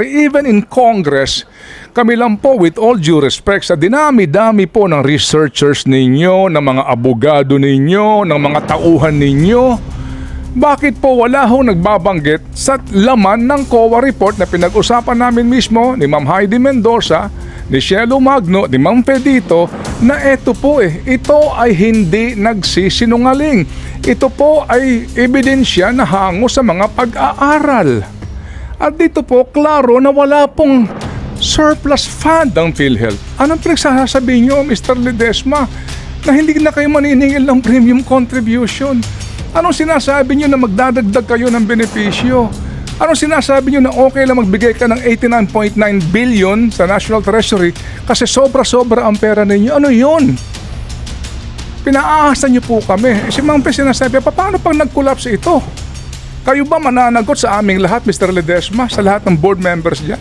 Even in Congress, kami lang po, with all due respect, sa dinami-dami po ng researchers ninyo, ng mga abogado ninyo, ng mga tauhan ninyo, bakit po wala hong nagbabanggit sa laman ng COA report na pinag-usapan namin mismo ni Ma'am Heidi Mendoza, ni Shelo Magno, ni Ma'am Pedito, na ito po ito ay hindi nagsisinungaling. Ito po ay ebidensya na hango sa mga pag-aaral. At dito po, klaro na wala pong surplus fund ang PhilHealth. Anong pinagsasabi nyo, Mr. Ledesma, na hindi na kayo maniningil ng premium contribution? Anong sinasabi nyo na magdadagdag kayo ng benepisyo? Anong sinasabi nyo na okay lang magbigay ka ng 89.9 billion sa National Treasury kasi sobra-sobra ang pera ninyo? Ano yun? Pinaahasa nyo po kami. Si Ma'am Pe sinasabi, paano pag nag-collapse ito? Kayo ba mananagot sa aming lahat, Mr. Ledesma, sa lahat ng board members dyan?